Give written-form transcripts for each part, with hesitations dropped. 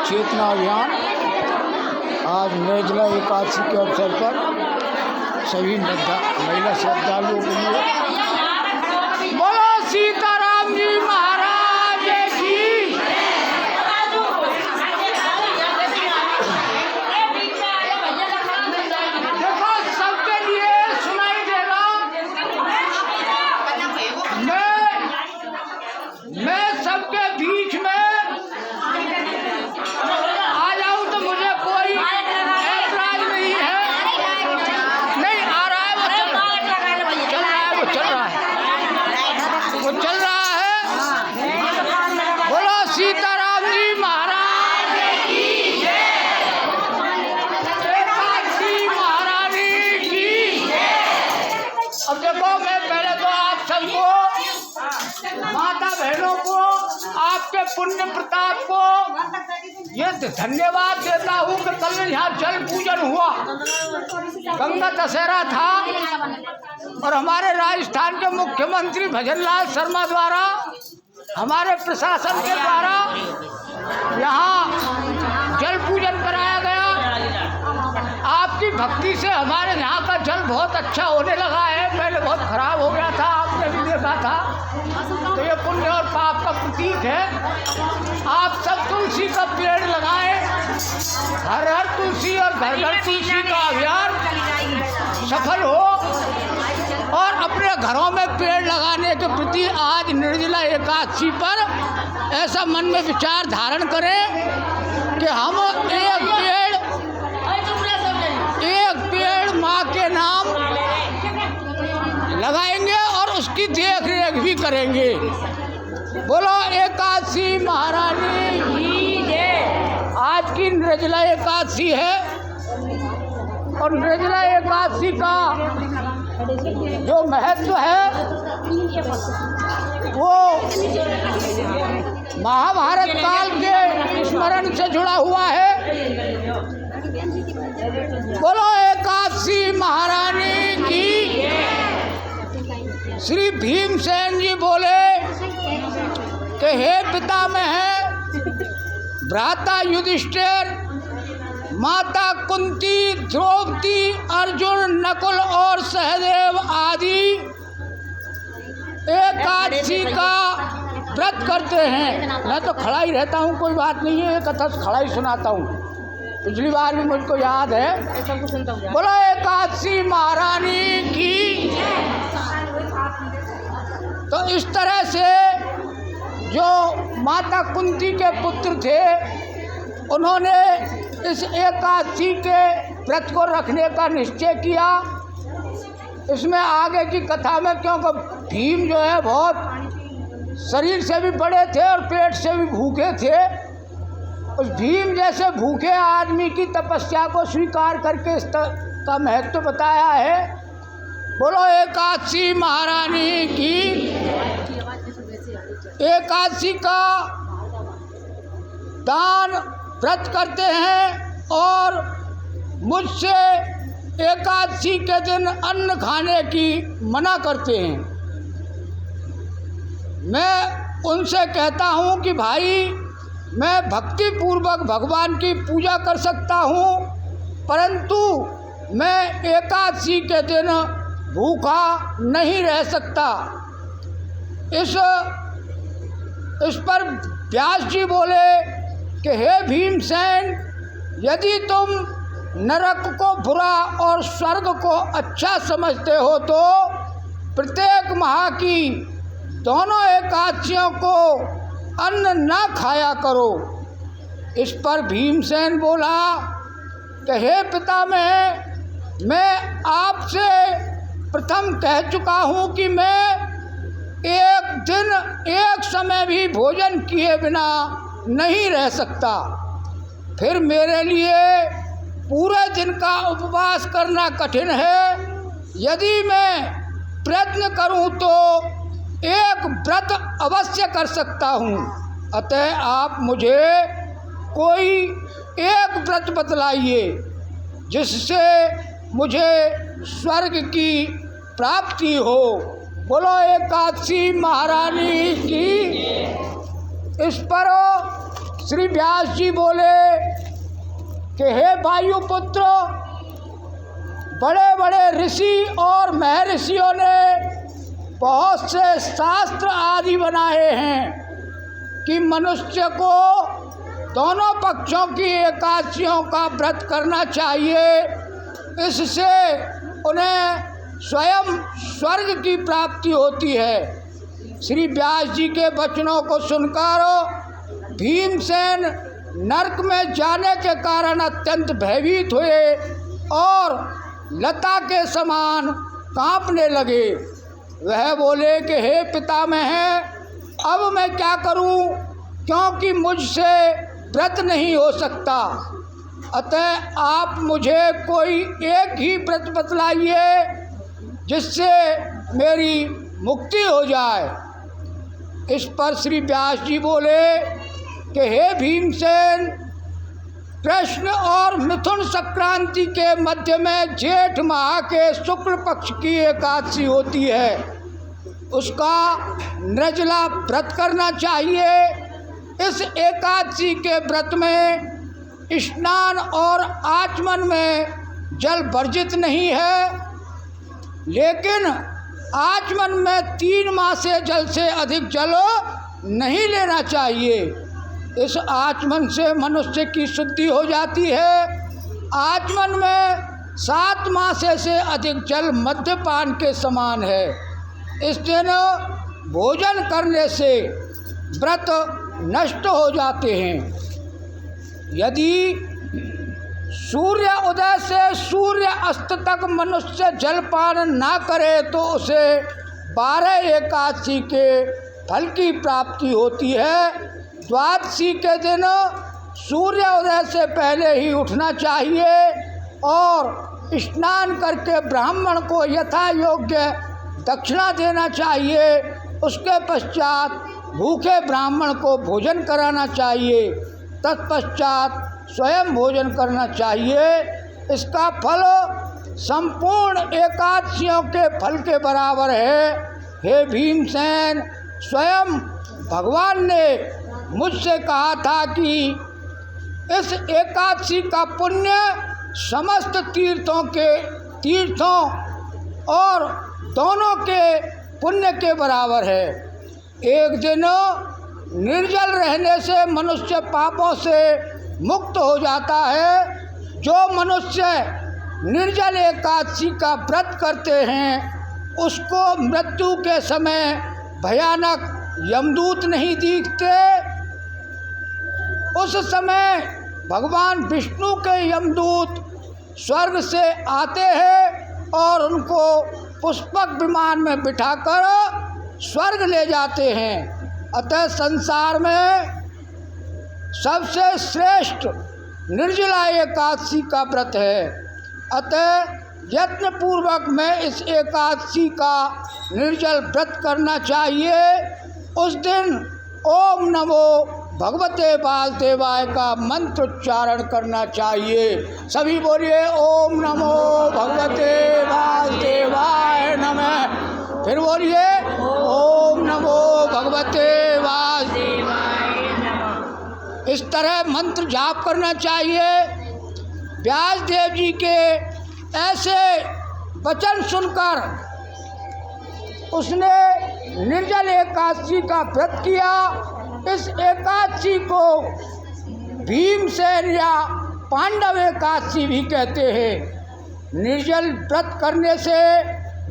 चेतना अभियान आज निर्जला एकादशी के अवसर पर सभी महिला श्रद्धालुओं के लिए बोलो सीताराम जी महाराज की। देखो सबके लिए सुनाई देगा। मैं सबके बीच में आ जाऊं तो मुझे कोई ऐतराज नहीं है। नहीं आ रहा है, वो चल रहा है। बोलो सीताराम जी महाराज की जय। एकादशी महारानी की जय। अब देखो मैं पहले तो आप सबको माता बहनों को आपके पुण्य प्रताप को ये धन्यवाद देता हूँ कि कल यहाँ जल पूजन हुआ, गंगा दशहरा था और हमारे राजस्थान के मुख्यमंत्री भजनलाल शर्मा द्वारा हमारे प्रशासन के द्वारा यहाँ जल पूजन कराया गया। आपकी भक्ति से हमारे यहाँ का जल बहुत अच्छा होने लगा है। पहले बहुत खराब हो गया था, आपने भी देखा था। तो ये पुण्य और पाप का प्रतीक है। आप सब तुलसी का पेड़ लगाएं। हर हर तुलसी और घर घर तुलसी का अभियान सफल हो और अपने घरों में पेड़ लगाने के प्रति आज निर्जला एकादशी पर ऐसा मन में विचार धारण करें कि हम एक पेड़ माँ के नाम लगाएंगे और उसकी देख रेख भी करेंगे। बोलो एकादशी महारानी की जय। आज की निर्जला एकादशी है और निर्जला एकादशी का जो महत्व है वो महाभारत काल के स्मरण से जुड़ा हुआ है। बोलो एकादशी महारानी की। श्री भीमसेन जी बोले कि हे पितामह भ्राता युधिष्ठिर, माता कुंती, द्रौपदी, अर्जुन, नकुल और सहदेव आदि एकादशी का व्रत करते हैं। मैं तो खड़ा ही रहता हूँ, कोई बात नहीं है, कथा खड़ा ही सुनाता हूँ। पिछली बार भी मुझको याद है। बोलो एकादशी महारानी की। तो इस तरह से जो माता कुंती के पुत्र थे उन्होंने इस एकादशी के व्रत को रखने का निश्चय किया। इसमें आगे की कथा में, क्योंकि भीम जो है बहुत शरीर से भी बड़े थे और पेट से भी भूखे थे, उस भीम जैसे भूखे आदमी की तपस्या को स्वीकार करके इसका महत्व बताया है। बोलो एकादशी महारानी की। एकादशी का दान व्रत करते हैं और मुझसे एकादशी के दिन अन्न खाने की मना करते हैं। मैं उनसे कहता हूँ कि भाई मैं भक्ति पूर्वक भगवान की पूजा कर सकता हूँ, परंतु मैं एकादशी के दिन भूखा नहीं रह सकता। इस पर व्यास जी बोले कि हे भीमसेन, यदि तुम नरक को बुरा और स्वर्ग को अच्छा समझते हो तो प्रत्येक माह की दोनों एकादशियों को अन्न ना खाया करो। इस पर भीमसेन बोला कि हे पितामह, मैं आपसे प्रथम कह चुका हूँ कि मैं एक दिन एक समय भी भोजन किए बिना नहीं रह सकता। फिर मेरे लिए पूरे दिन का उपवास करना कठिन है। यदि मैं प्रयत्न करूं तो एक व्रत अवश्य कर सकता हूं। अतः आप मुझे कोई एक व्रत बतलाइए जिससे मुझे स्वर्ग की प्राप्ति हो। बोलो एकादशी महारानी की। इस पर श्री व्यास जी बोले कि हे वायुपुत्र, बड़े बड़े ऋषि और महर्षियों ने बहुत से शास्त्र आदि बनाए हैं कि मनुष्य को दोनों पक्षों की एकादशियों का व्रत करना चाहिए। इससे उन्हें स्वयं स्वर्ग की प्राप्ति होती है। श्री व्यास जी के वचनों को सुनकर भीमसेन नरक में जाने के कारण अत्यंत भयभीत हुए और लता के समान कांपने लगे। वह बोले कि हे पितामह, अब मैं क्या करूं, क्योंकि मुझसे व्रत नहीं हो सकता। अतः आप मुझे कोई एक ही व्रत बतलाइए जिससे मेरी मुक्ति हो जाए। इस पर श्री व्यास जी बोले कि हे भीमसेन, कृष्ण और मिथुन संक्रांति के मध्य में जेठ माह के शुक्ल पक्ष की एकादशी होती है, उसका निर्जला व्रत करना चाहिए। इस एकादशी के व्रत में स्नान और आचमन में जल वर्जित नहीं है, लेकिन आचमन में 3 माह से जल से अधिक जल नहीं लेना चाहिए। इस आचमन से मनुष्य की शुद्धि हो जाती है। आचमन में 7 माह से अधिक जल मद्यपान के समान है। इस दिन भोजन करने से व्रत नष्ट हो जाते हैं। यदि सूर्य उदय से सूर्य अस्त तक मनुष्य जलपान ना करे तो उसे 12 एकादशी के फल की प्राप्ति होती है। द्वादशी के दिन सूर्य उदय से पहले ही उठना चाहिए और स्नान करके ब्राह्मण को यथा योग्य दक्षिणा देना चाहिए। उसके पश्चात भूखे ब्राह्मण को भोजन कराना चाहिए, तत्पश्चात स्वयं भोजन करना चाहिए। इसका फल संपूर्ण एकादशियों के फल के बराबर है। हे भीमसेन, स्वयं भगवान ने मुझसे कहा था कि इस एकादशी का पुण्य समस्त तीर्थों और दोनों के पुण्य के बराबर है। एक दिन निर्जल रहने से मनुष्य पापों से मुक्त हो जाता है। जो मनुष्य निर्जल एकादशी का व्रत करते हैं उसको मृत्यु के समय भयानक यमदूत नहीं दिखते। उस समय भगवान विष्णु के यमदूत स्वर्ग से आते हैं और उनको पुष्पक विमान में बिठाकर स्वर्ग ले जाते हैं। अतः संसार में सबसे श्रेष्ठ निर्जला एकादशी का व्रत है। अतः यत्नपूर्वक में इस एकादशी का निर्जल व्रत करना चाहिए। उस दिन ओम नमो भगवते वासुदेवाय का मंत्र उच्चारण करना चाहिए। सभी बोलिए ओम नमो भगवते वासुदेवाय नमः। फिर बोलिए ओम नमो भगवते वासुदेवाय नमः। इस तरह मंत्र जाप करना चाहिए। व्यास देव जी के ऐसे वचन सुनकर उसने निर्जल एकादशी का व्रत किया। इस एकादशी को भीमसेन या पांडव एकादशी भी कहते हैं। निर्जल व्रत करने से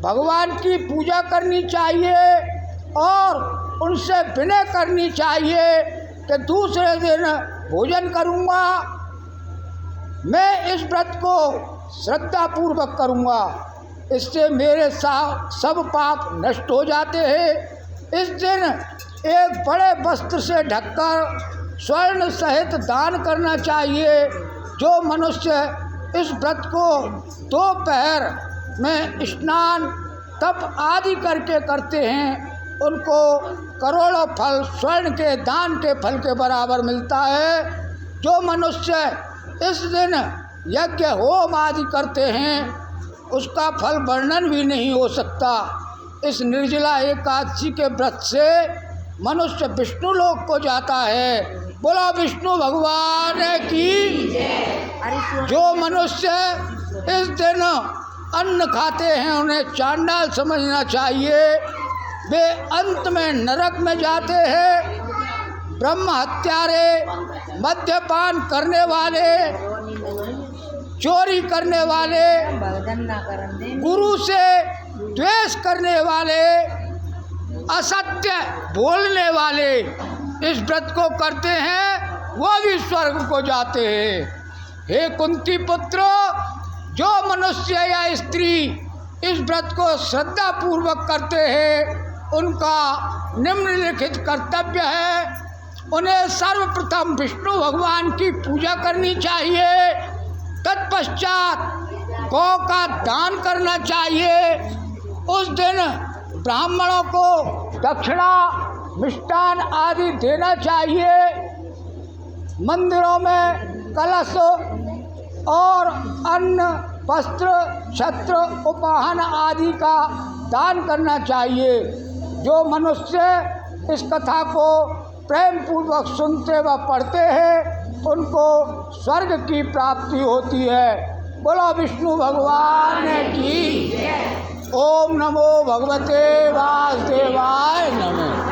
भगवान की पूजा करनी चाहिए और उनसे विनय करनी चाहिए कि दूसरे दिन भोजन करूँगा, मैं इस व्रत को श्रद्धापूर्वक करूँगा, इससे मेरे सब पाप नष्ट हो जाते हैं। इस दिन एक बड़े वस्त्र से ढककर स्वर्ण सहित दान करना चाहिए। जो मनुष्य इस व्रत को दोपहर में स्नान तप आदि करके करते हैं उनको करोड़ों फल स्वर्ण के दान के फल के बराबर मिलता है। जो मनुष्य इस दिन यज्ञ होम आदि करते हैं उसका फल वर्णन भी नहीं हो सकता। इस निर्जला एकादशी के व्रत से मनुष्य विष्णु लोक को जाता है बोलो विष्णु भगवान की। जो मनुष्य इस दिन अन्न खाते हैं उन्हें चांडाल समझना चाहिए, वे अंत में नरक में जाते हैं। ब्रह्म हत्यारे, मद्यपान करने वाले, चोरी करने वाले, गुरु से द्वेष करने वाले, असत्य बोलने वाले इस व्रत को करते हैं, वो भी स्वर्ग को जाते हैं। हे कुंती पुत्र, जो मनुष्य या स्त्री इस व्रत को श्रद्धा पूर्वक करते हैं, उनका निम्नलिखित कर्तव्य है। उन्हें सर्वप्रथम विष्णु भगवान की पूजा करनी चाहिए, तत्पश्चात गौ का दान करना चाहिए। उस दिन ब्राह्मणों को दक्षिणा, मिष्टान आदि देना चाहिए। मंदिरों में कलश और अन्न, वस्त्र, छत्र, उपहान आदि का दान करना चाहिए। जो मनुष्य इस कथा को प्रेम पूर्वक सुनते व पढ़ते हैं, उनको स्वर्ग की प्राप्ति होती है। बोलो विष्णु भगवान की। ओम नमो भगवते वासुदेवाय नमः।